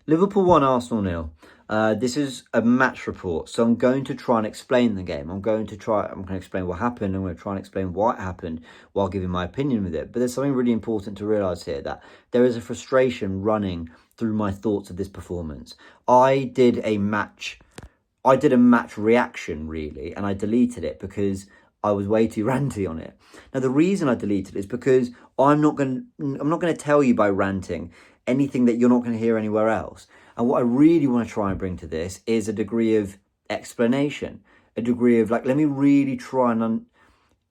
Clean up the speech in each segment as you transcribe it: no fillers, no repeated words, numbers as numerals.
Liverpool 1, Arsenal 0. This is a match report, so I'm going to try and explain the game. I'm going to explain what happened. I'm going to try and explain why it happened while giving my opinion with it. But there's something really important to realise here, that there is a frustration running through my thoughts of this performance. I did a match reaction, really, and I deleted it because I was way too ranty on it. Now, the reason I deleted it is because I'm not going to tell you by ranting anything that you're not going to hear anywhere else. And what I really want to try and bring to this is a degree of explanation, a degree of let me really try and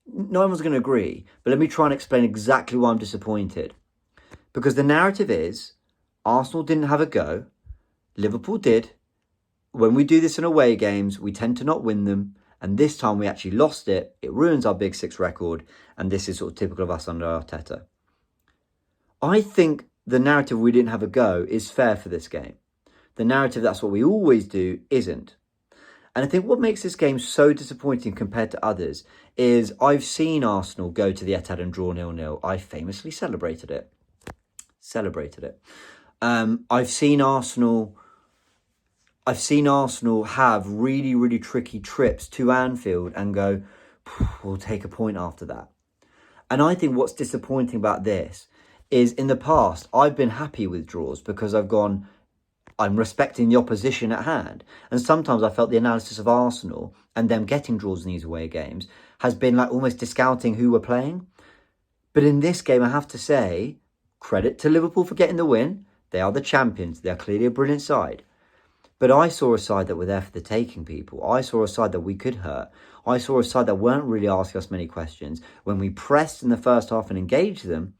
no one's going to agree, but let me try and explain exactly why I'm disappointed. Because the narrative is Arsenal didn't have a go, Liverpool did. When we do this in away games, we tend to not win them. And this time we actually lost it. It ruins our Big Six record. And this is sort of typical of us under Arteta. I think the narrative we didn't have a go is fair for this game. The narrative that's what we always do isn't. And I think what makes this game so disappointing compared to others is I've seen Arsenal go to the Etihad and draw 0-0. I famously celebrated it. I've seen Arsenal have really, really tricky trips to Anfield and go, we'll take a point after that. And I think what's disappointing about this is in the past, I've been happy with draws because I'm respecting the opposition at hand. And sometimes I felt the analysis of Arsenal and them getting draws in these away games has been almost discounting who we're playing. But in this game, I have to say, credit to Liverpool for getting the win. They are the champions. They are clearly a brilliant side. But I saw a side that were there for the taking, people. I saw a side that we could hurt. I saw a side that weren't really asking us many questions. When we pressed in the first half and engaged them,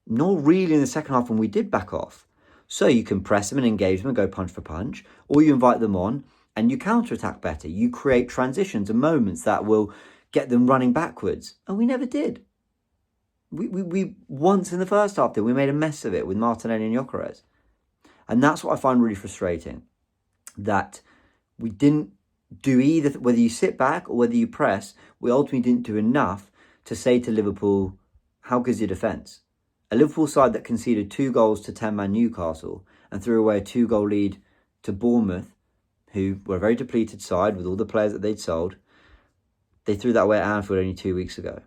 not really in the second half when we did back off. So you can press them and engage them and go punch for punch, or you invite them on and you counter-attack better. You create transitions and moments that will get them running backwards. And we never did. We once in the first half, we made a mess of it with Martinelli and Gyökeres. And that's what I find really frustrating. That we didn't do either, whether you sit back or whether you press, we ultimately didn't do enough to say to Liverpool, how good's your defence? A Liverpool side that conceded 2 goals to 10-man Newcastle and threw away a 2-goal lead to Bournemouth, who were a very depleted side with all the players that they'd sold. They threw that away at Anfield only 2 weeks ago.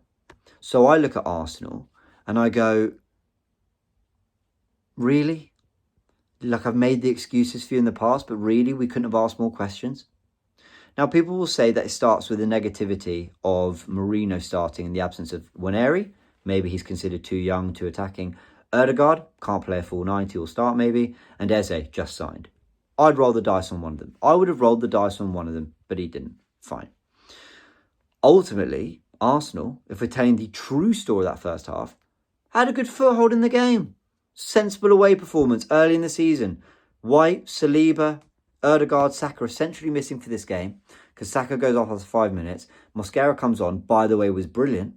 So I look at Arsenal and I go, really? I've made the excuses for you in the past, but really we couldn't have asked more questions? Now, people will say that it starts with the negativity of Mourinho starting in the absence of Waneri. Maybe he's considered too young, too attacking. Ødegaard can't play a full 90 or start maybe. And Eze just signed. I'd roll the dice on one of them. I would have rolled the dice on one of them, but he didn't. Fine. Ultimately, Arsenal, if we're telling the true story of that first half, had a good foothold in the game. Sensible away performance early in the season. White, Saliba, Ødegaard, Saka essentially missing for this game because Saka goes off after 5 minutes. Mosquera comes on, by the way, was brilliant.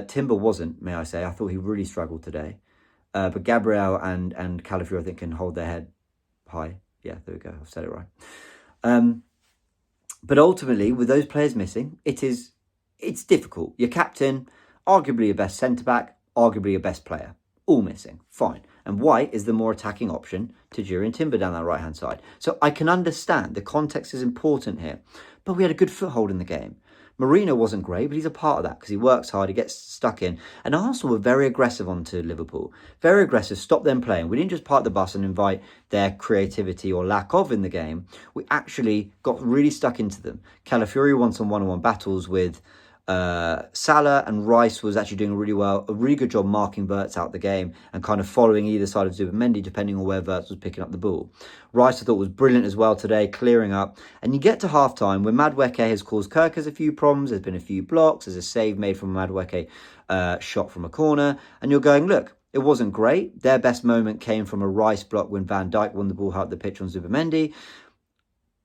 Timber wasn't, may I say. I thought he really struggled today. But Gabriel and Calafiori, I think, can hold their head high. Yeah, there we go. I've said it right. But ultimately, with those players missing, it's difficult. Your captain, arguably your best centre-back, arguably your best player. All missing. Fine. And White is the more attacking option to Juri and Timber down that right-hand side. So I can understand the context is important here. But we had a good foothold in the game. Mourinho wasn't great, but he's a part of that because he works hard, he gets stuck in. And Arsenal were very aggressive onto Liverpool. Very aggressive, stop them playing. We didn't just park the bus and invite their creativity or lack of in the game. We actually got really stuck into them. Calafiori won some one-on-one battles with Salah, and Rice was actually doing a really good job marking Wirtz out the game and kind of following either side of Zubimendi depending on where Wirtz was picking up the ball. Rice I thought was brilliant as well today, clearing up. And you get to half-time when Madueke has caused Kirkers a few problems, there's been a few blocks, there's a save made from a Madueke shot from a corner, and you're going, look, it wasn't great. Their best moment came from a Rice block when Van Dijk won the ball out the pitch on Zubimendi.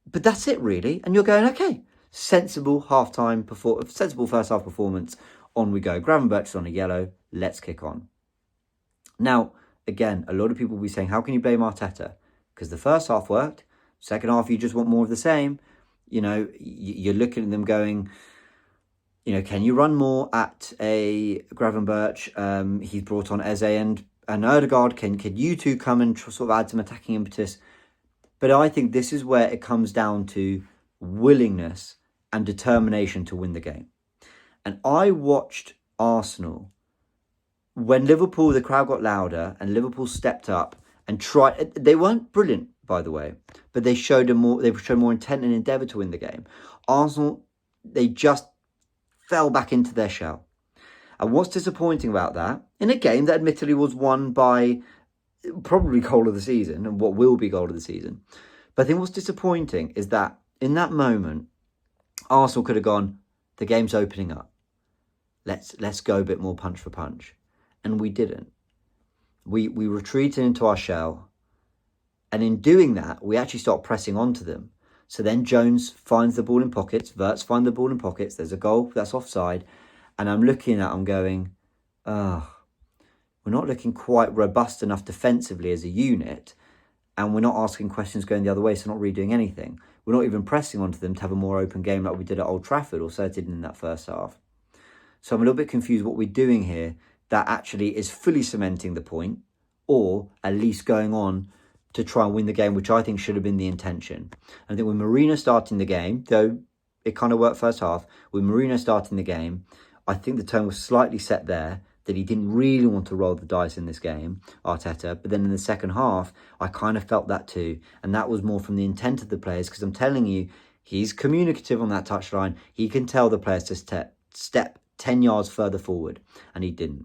But that's it really. And you're going, okay, sensible first half performance. On we go. Gravenberch on a yellow. Let's kick on. Now, again, a lot of people will be saying, how can you blame Arteta? Because the first half worked. Second half, you just want more of the same. You know, you're looking at them going, you know, can you run more at a Gravenberch? He's brought on Eze and and Ødegaard, can you two come and sort of add some attacking impetus? But I think this is where it comes down to willingness and determination to win the game. And I watched Arsenal when Liverpool, the crowd got louder and Liverpool stepped up and tried. They weren't brilliant, by the way, but they showed more intent and endeavour to win the game. Arsenal, they just fell back into their shell. And what's disappointing about that, in a game that admittedly was won by probably goal of the season and what will be goal of the season, but I think what's disappointing is that in that moment, Arsenal could have gone, the game's opening up. Let's go a bit more punch for punch. And we didn't. We retreated into our shell. And in doing that, we actually start pressing onto them. So then Jones finds the ball in pockets. Wirtz finds the ball in pockets. There's a goal that's offside. And I'm looking at, I'm going, we're not looking quite robust enough defensively as a unit. And we're not asking questions going the other way, so not really doing anything. We're not even pressing onto them to have a more open game like we did at Old Trafford, or so did in that first half. So I'm a little bit confused what we're doing here that actually is fully cementing the point, or at least going on to try and win the game, which I think should have been the intention. I think with Mourinho starting the game, though it kind of worked first half, with Mourinho starting the game, I think the tone was slightly set there that he didn't really want to roll the dice in this game, Arteta. But then in the second half, I kind of felt that too. And that was more from the intent of the players, because I'm telling you, he's communicative on that touchline. He can tell the players to step 10 yards further forward, and he didn't.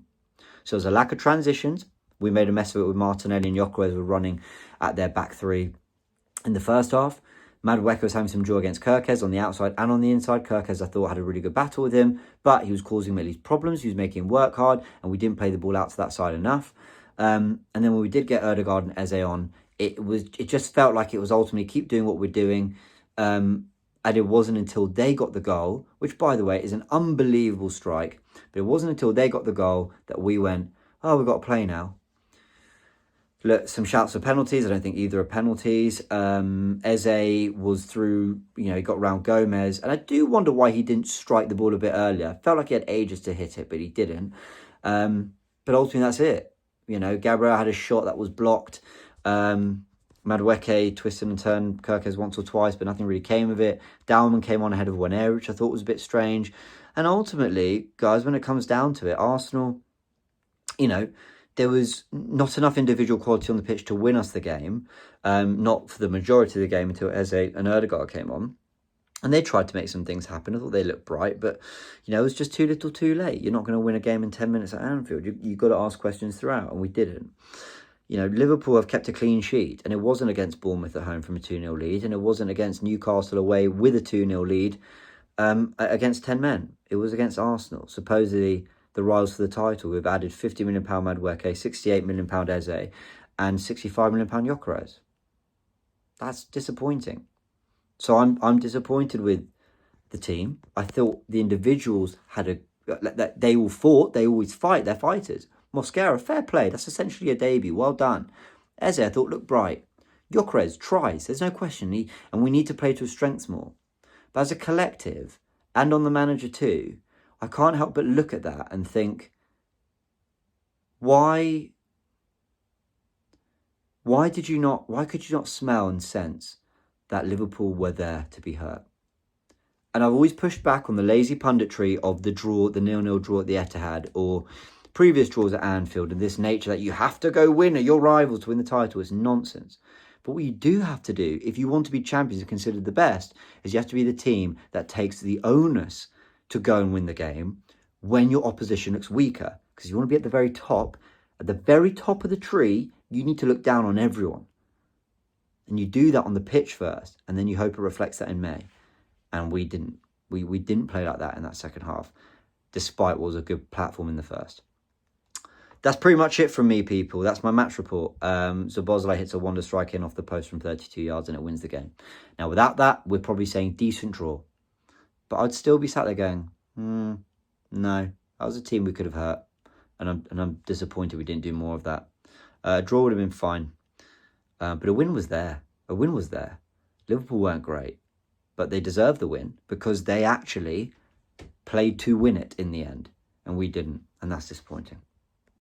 So there's a lack of transitions. We made a mess of it with Martinelli and Gyökeres were running at their back three in the first half. Madueke was having some joy against Kerkez on the outside and on the inside. Kerkez, I thought, had a really good battle with him, but he was causing him at least problems. He was making him work hard, and we didn't play the ball out to that side enough. And then when we did get Ødegaard and Eze on, it just felt like it was ultimately keep doing what we're doing. And it wasn't until they got the goal, which, by the way, is an unbelievable strike, but it wasn't until they got the goal that we went, oh, we've got to play now. Look, some shouts for penalties. I don't think either are penalties. Eze was through, he got round Gomez. And I do wonder why he didn't strike the ball a bit earlier. Felt like he had ages to hit it, but he didn't. But ultimately, that's it. Gabriel had a shot that was blocked. Madueke twisted and turned Kerkez once or twice, but nothing really came of it. Dalman came on ahead of Wanera, which I thought was a bit strange. And ultimately, guys, when it comes down to it, Arsenal, there was not enough individual quality on the pitch to win us the game, not for the majority of the game until Eze and Ødegaard came on. And they tried to make some things happen. I thought they looked bright, but, it was just too little too late. You're not going to win a game in 10 minutes at Anfield. You've got to ask questions throughout, and we didn't. Liverpool have kept a clean sheet, and it wasn't against Bournemouth at home from a 2-0 lead, and it wasn't against Newcastle away with a 2-0 lead against 10 men. It was against Arsenal, supposedly the rivals for the title. We've added £50 million Madueke, £68 million Eze, and £65 million Gyökeres. That's disappointing. So I'm disappointed with the team. I thought the individuals they all fought. They always fight. They're fighters. Mosquera, fair play. That's essentially a debut. Well done. Eze, I thought, looked bright. Gyökeres tries. There's no question. And we need to play to his strengths more. But as a collective, and on the manager too, I can't help but look at that and think, why could you not smell and sense that Liverpool were there to be hurt? And I've always pushed back on the lazy punditry of the 0-0 draw at the Etihad, or previous draws at Anfield, and this nature that you have to go win at your rivals to win the title. Is nonsense. But what you do have to do, if you want to be champions and considered the best, is you have to be the team that takes the onus to go and win the game when your opposition looks weaker. Because you want to be at the very top of the tree, you need to look down on everyone. And you do that on the pitch first, and then you hope it reflects that in May. And we didn't. We didn't play like that in that second half, despite what was a good platform in the first. That's pretty much it from me, people. That's my match report. Szoboszlai hits a wonder strike in off the post from 32 yards and it wins the game. Now, without that, we're probably saying decent draw. But I'd still be sat there going, no, that was a team we could have hurt. And I'm disappointed we didn't do more of that. Draw would have been fine. But a win was there. Liverpool weren't great. But they deserved the win because they actually played to win it in the end. And we didn't. And that's disappointing.